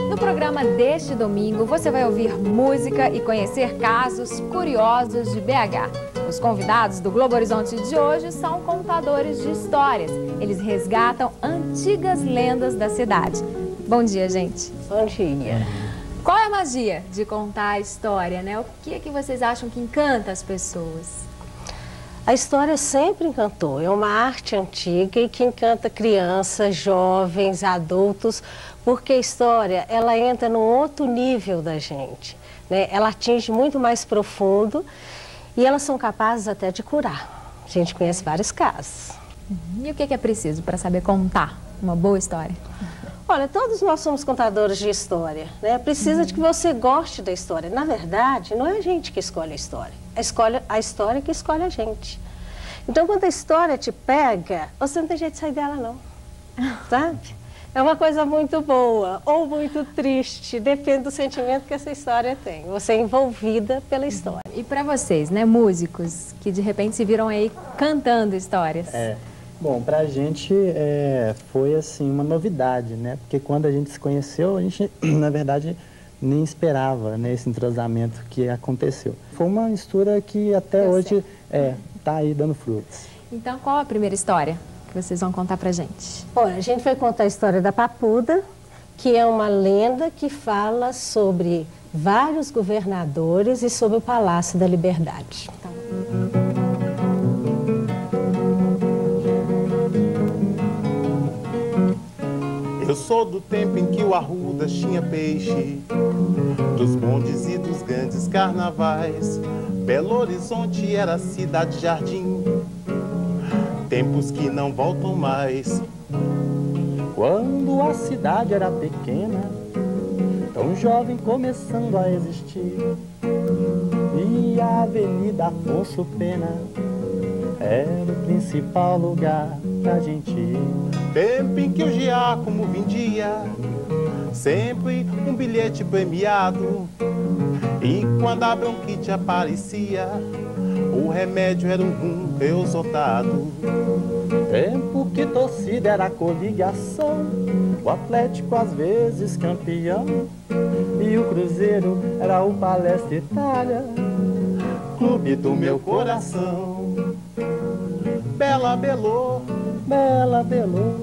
No programa deste domingo, você vai ouvir música e conhecer casos curiosos de BH. Os convidados do Globo Horizonte de hoje são contadores de histórias. Eles resgatam antigas lendas da cidade. Bom dia, gente. Bom dia. Qual é a magia de contar a história, né? O que é que vocês acham que encanta as pessoas? A história sempre encantou. É uma arte antiga e que encanta crianças, jovens, adultos, porque a história, ela entra num outro nível da gente, né? Ela atinge muito mais profundo e elas são capazes até de curar. A gente conhece vários casos. E o que é preciso para saber contar uma boa história? Olha, todos nós somos contadores de história, né? Precisa de que você goste da história. Na verdade, não é a gente que escolhe a história. A história que escolhe a gente. Então, quando a história te pega, você não tem jeito de sair dela, não. Sabe? É uma coisa muito boa ou muito triste, depende do sentimento que essa história tem. Você é envolvida pela história. E para vocês, né, músicos, que de repente se viram aí cantando histórias? Bom, pra gente foi assim uma novidade, né? Porque quando a gente se conheceu, a gente, na verdade, nem esperava, né, esse entrosamento que aconteceu. Foi uma mistura que até hoje tá aí dando frutos. Então, qual a primeira história que vocês vão contar pra gente? Olha, a gente vai contar a história da Papuda, que é uma lenda que fala sobre vários governadores e sobre o Palácio da Liberdade. Eu sou do tempo em que o Arrudas tinha peixe, dos bondes e dos grandes carnavais. Belo Horizonte era cidade-jardim, tempos que não voltam mais. Quando a cidade era pequena, tão jovem começando a existir, e a Avenida Afonso Pena era o principal lugar pra gente ir. Tempo em que o Giacomo vendia sempre um bilhete premiado, e quando a bronquite aparecia, o remédio era um rum reusotado. Tempo que torcida era coligação, o Atlético às vezes campeão, e o Cruzeiro era o Palestra Itália, clube do meu coração. Bela Belô, Bela Belô,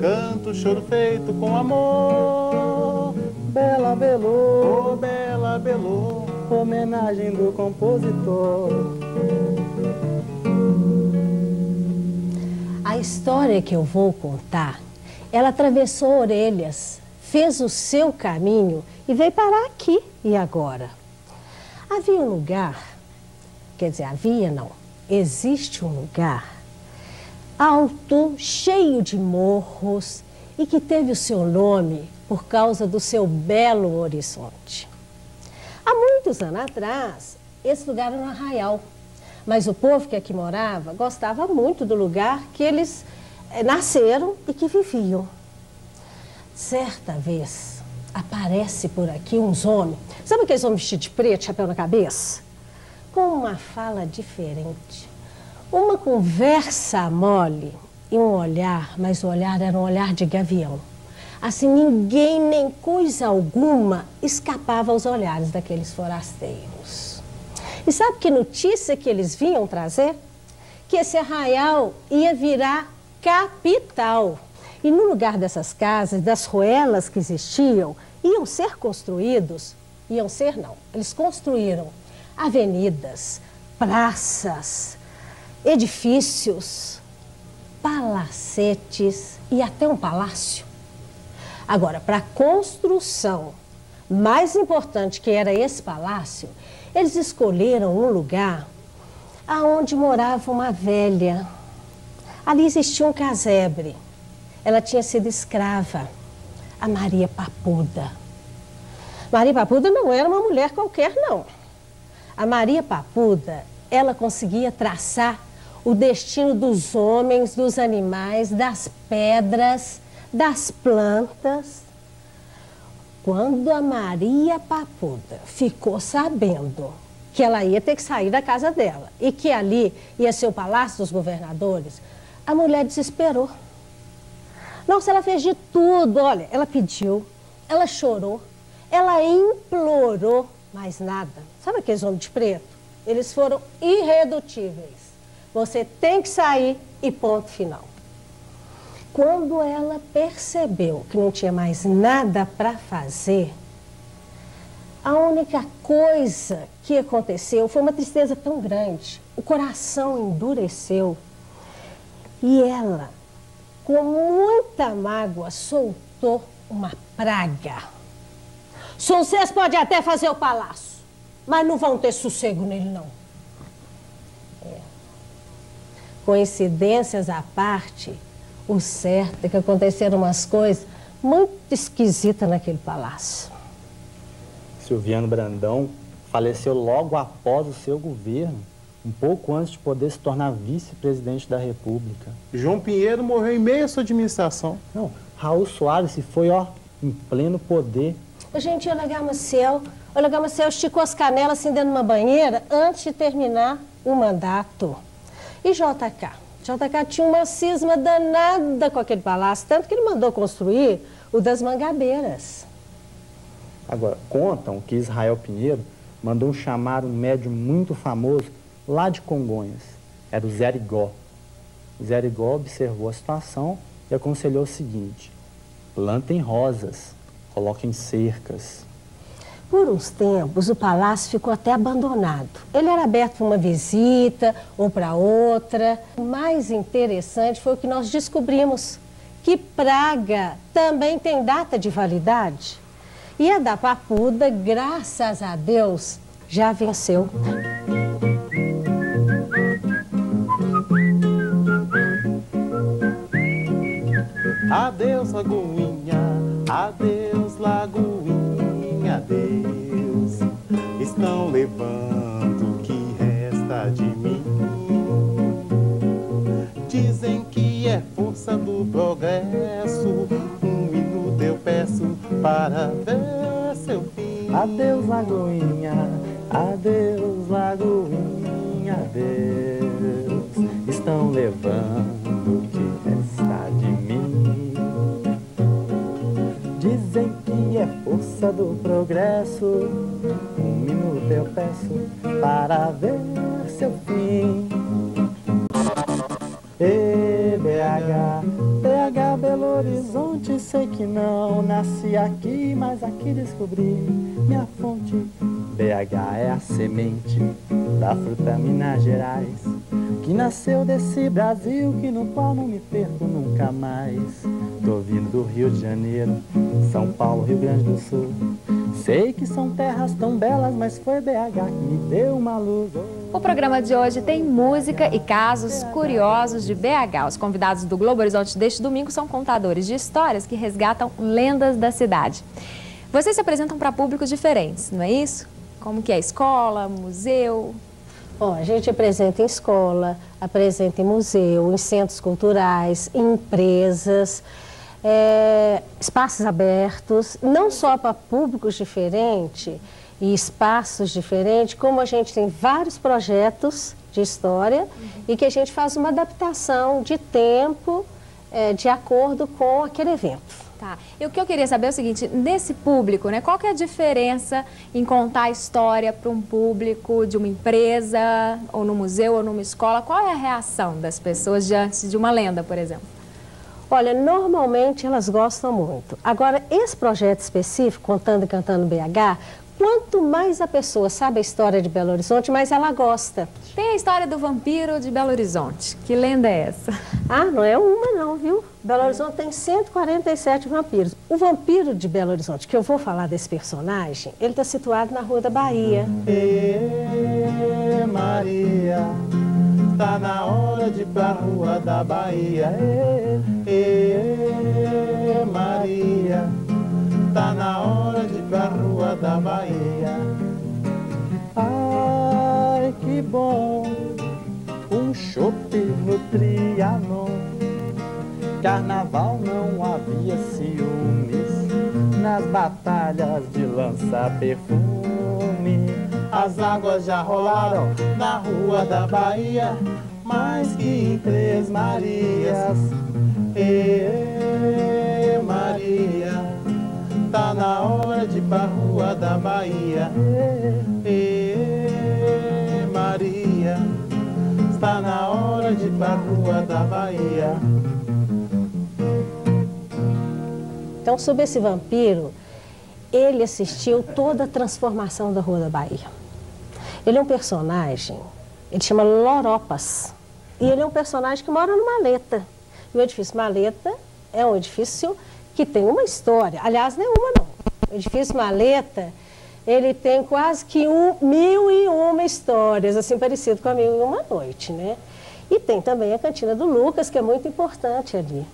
canto choro feito com amor. Bela Belô, oh Bela Belô, homenagem do compositor. A história que eu vou contar, ela atravessou Orelhas, fez o seu caminho e veio parar aqui e agora. Havia um lugar, quer dizer, havia não, existe um lugar alto, cheio de morros e que teve o seu nome por causa do seu belo horizonte. Há muitos anos atrás, esse lugar era um arraial, mas o povo que aqui morava gostava muito do lugar que eles nasceram e que viviam. Certa vez, aparece por aqui uns homens, sabe aqueles homens vestidos de preto, chapéu na cabeça? Com uma fala diferente. Uma conversa mole e um olhar, mas o olhar era um olhar de gavião. Assim, ninguém, nem coisa alguma, escapava aos olhares daqueles forasteiros. E sabe que notícia que eles vinham trazer? Que esse arraial ia virar capital. E no lugar dessas casas, das ruelas que existiam, iam ser construídos, eles construíram avenidas, praças, edifícios, palacetes e até um palácio. Agora, para a construção mais importante, que era esse palácio, eles escolheram um lugar aonde morava uma velha. Ali existia um casebre. Ela tinha sido escrava, a Maria Papuda. Maria Papuda não era uma mulher qualquer, não. A Maria Papuda, ela conseguia traçar o destino dos homens, dos animais, das pedras, das plantas. Quando a Maria Papuda ficou sabendo que ela ia ter que sair da casa dela e que ali ia ser o Palácio dos Governadores, a mulher desesperou. Nossa, ela fez de tudo, olha, ela pediu, ela chorou, ela implorou, mas nada. Sabe aqueles homens de preto? Eles foram irredutíveis. Você tem que sair e ponto final. Quando ela percebeu que não tinha mais nada para fazer, a única coisa que aconteceu foi uma tristeza tão grande. O coração endureceu e ela, com muita mágoa, soltou uma praga. Vocês podem até fazer o palácio, mas não vão ter sossego nele, não. Coincidências à parte, o certo é que aconteceram umas coisas muito esquisitas naquele palácio. Silviano Brandão faleceu logo após o seu governo, um pouco antes de poder se tornar vice-presidente da República. João Pinheiro morreu em meio à sua administração. Não, Raul Soares se foi, ó, em pleno poder. Gente, o Olegar Maciel esticou as canelas assim dentro de uma banheira antes de terminar o mandato. E JK? JK tinha uma cisma danada com aquele palácio, tanto que ele mandou construir o das Mangabeiras. Agora, contam que Israel Pinheiro mandou chamar um médium muito famoso lá de Congonhas. Era o Zé Arigó. O Zé Arigó observou a situação e aconselhou o seguinte: plantem rosas, coloquem cercas. Por uns tempos, o palácio ficou até abandonado. Ele era aberto para uma visita ou para outra. O mais interessante foi o que nós descobrimos, que praga também tem data de validade. E a da Papuda, graças a Deus, já venceu. Adeus, Lagoinha, adeus, Lagoinha, adeus. Estão levando o que resta de mim. Dizem que é força do progresso. Um minuto eu peço para ver seu fim. Adeus, Lagoinha, adeus, Lagoinha, adeus. Estão levando o que resta de mim. Dizem que é força do progresso. Um minuto eu peço para ver seu fim. BH, BH, Belo Horizonte, sei que não nasci aqui, mas aqui descobri minha fonte. BH é a semente da fruta Minas Gerais, que nasceu desse Brasil, que no qual não me perco nunca mais. Tô vindo do Rio de Janeiro, São Paulo, Rio Grande do Sul. Sei que são terras tão belas, mas foi BH que me deu uma luz. O programa de hoje tem música e casos curiosos de BH. Os convidados do Globo Horizonte deste domingo são contadores de histórias que resgatam lendas da cidade. Vocês se apresentam para públicos diferentes, não é isso? Como que é escola, museu? Bom, a gente apresenta em escola, apresenta em museu, em centros culturais, em empresas, espaços abertos, não só para públicos diferentes e espaços diferentes, como a gente tem vários projetos de história e que a gente faz uma adaptação de tempo de acordo com aquele evento. Tá. E o que eu queria saber é o seguinte, nesse público, né, qual que é a diferença em contar a história para um público de uma empresa, ou no museu, ou numa escola? Qual é a reação das pessoas diante de uma lenda, por exemplo? Olha, normalmente elas gostam muito. Agora, esse projeto específico, Contando e Cantando BH, quanto mais a pessoa sabe a história de Belo Horizonte, mais ela gosta. Tem a história do vampiro de Belo Horizonte. Que lenda é essa? Ah, não é uma não, viu? Belo Horizonte tem 147 vampiros. O vampiro de Belo Horizonte, que eu vou falar desse personagem, ele está situado na Rua da Bahia. Maria, tá na hora de ir pra Rua da Bahia. Maria, tá na hora de ir pra Rua da Bahia. Ai, que bom, um chope no Trianon. Carnaval não havia ciúmes, nas batalhas de lança perfume. as águas já rolaram na rua da Bahia, mais que em Três Marias. Maria, tá na hora de ir pra rua da Bahia. Maria, está na hora de ir pra rua da Bahia. Então, sobre esse vampiro, ele assistiu toda a transformação da Rua da Bahia. Ele é um personagem, ele chama Loropas, e ele é um personagem que mora numa maleta. E o edifício Maleta é um edifício que tem uma história, aliás, não é uma não. O edifício Maleta, ele tem quase que 1001 histórias, assim, parecido com a 1001 Noite, né? E tem também a Cantina do Lucas, que é muito importante ali.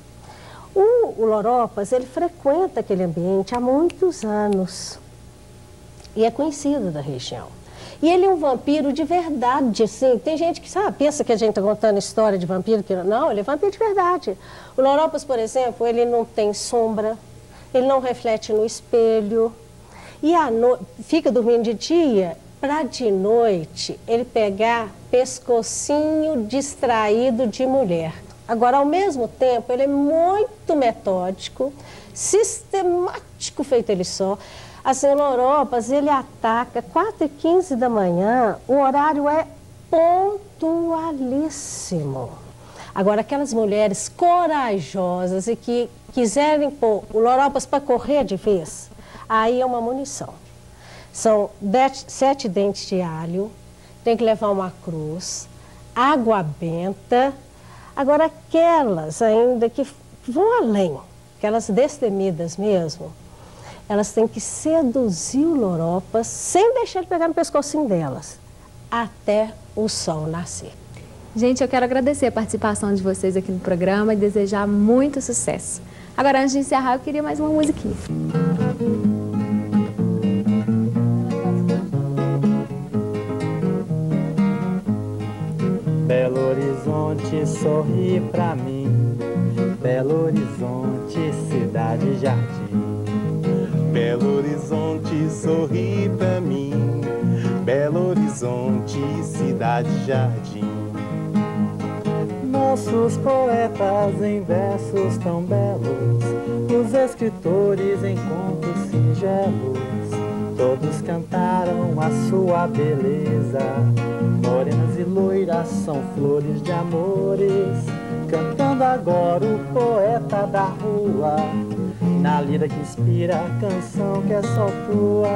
O Loropas, ele frequenta aquele ambiente há muitos anos e é conhecido da região. E ele é um vampiro de verdade, assim. Tem gente que pensa que a gente está contando história de vampiro, que não, ele é vampiro de verdade. O Loropas, por exemplo, ele não tem sombra, ele não reflete no espelho e fica dormindo de dia para de noite ele pegar pescocinho distraído de mulher. Agora, ao mesmo tempo, ele é muito metódico, sistemático, feito ele só. Assim, o Loropas, ele ataca 4h15 da manhã, o horário é pontualíssimo. Agora, aquelas mulheres corajosas e que quiserem pôr o Loropas para correr de vez, aí é uma munição. São 7 dentes de alho, tem que levar uma cruz, água benta. Agora, aquelas ainda que vão além, aquelas destemidas mesmo, elas têm que seduzir o Loropas sem deixar ele pegar no pescocinho delas, até o sol nascer. Gente, eu quero agradecer a participação de vocês aqui no programa e desejar muito sucesso. Agora, antes de encerrar, eu queria mais uma musiquinha. Belo Horizonte, sorri pra mim. Belo Horizonte, cidade jardim. Belo Horizonte, sorri pra mim. Belo Horizonte, cidade jardim. Nossos poetas em versos tão belos, os escritores em contos singelos, todos cantaram a sua beleza. Morenas e loiras são flores de amores, cantando agora o poeta da rua, na lira que inspira a canção que é só tua.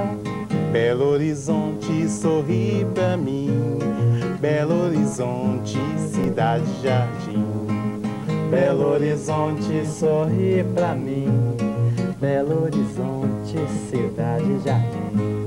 Belo Horizonte, sorri pra mim. Belo Horizonte, cidade jardim. Belo Horizonte, sorri pra mim. Belo Horizonte, cidade jardim.